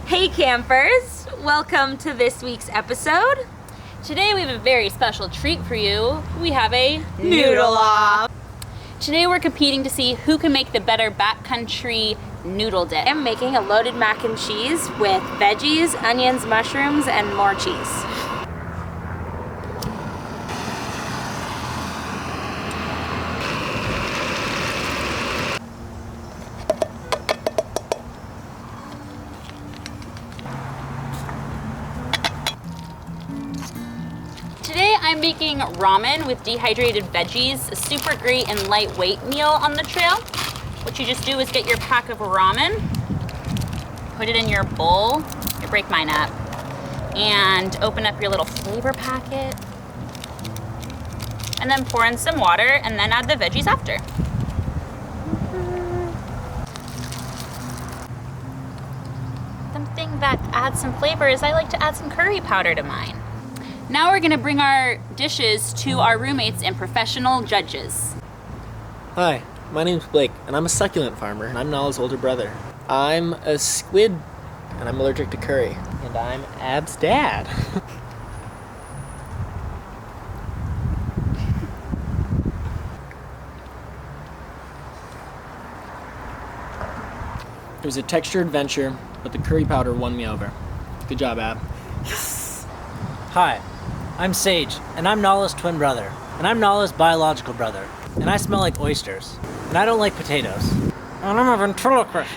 Hey campers, welcome to this week's episode. Today we have a very special treat for you. We have a Noodle off. Today we're competing to see who can make the better backcountry noodle dish. I'm making a loaded mac and cheese with veggies, onions, mushrooms, and more cheese. Today I'm making ramen with dehydrated veggies, a super great and lightweight meal on the trail. What you just do is get your pack of ramen, put it in your bowl, you break mine up, and open up your little flavor packet, and then pour in some water and then add the veggies after. Something that adds some flavor is I like to add some curry powder to mine. Now we're gonna bring our dishes to our roommates and professional judges. Hi, my name's Blake, and I'm a succulent farmer, and I'm Nahla's older brother. I'm a squid, and I'm allergic to curry. And I'm Ab's dad. It was a texture adventure, but the curry powder won me over. Good job, Ab. Hi, I'm Sage, and I'm Nahla's twin brother, and I'm Nahla's biological brother, and I smell like oysters, and I don't like potatoes, and I'm a ventriloquist.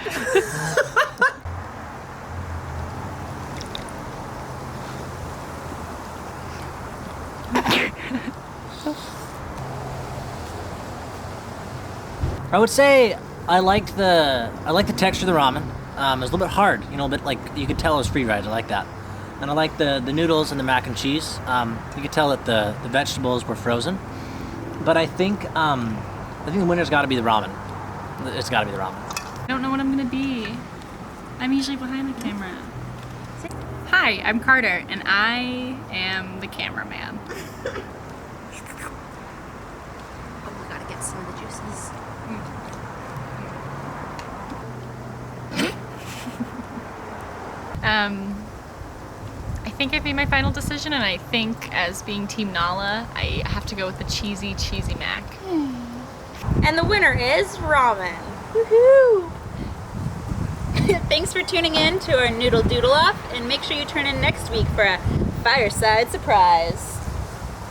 I would say I liked the texture of the ramen. It was a little bit hard, a little bit like you could tell it was free-ride. I like that. And I like the noodles and the mac and cheese. You could tell that the vegetables were frozen. But I think the winner's got to be the ramen. It's got to be the ramen. I don't know what I'm gonna be. I'm usually behind the camera. Hi, I'm Carter, and I am the cameraman. Oh, we gotta get some of the juices. I think I've made my final decision, and I think as being Team Nahla, I have to go with the cheesy mac. And the winner is ramen. Woohoo! Thanks for tuning in to our Noodle Doodle Off, and make sure you turn in next week for a fireside surprise.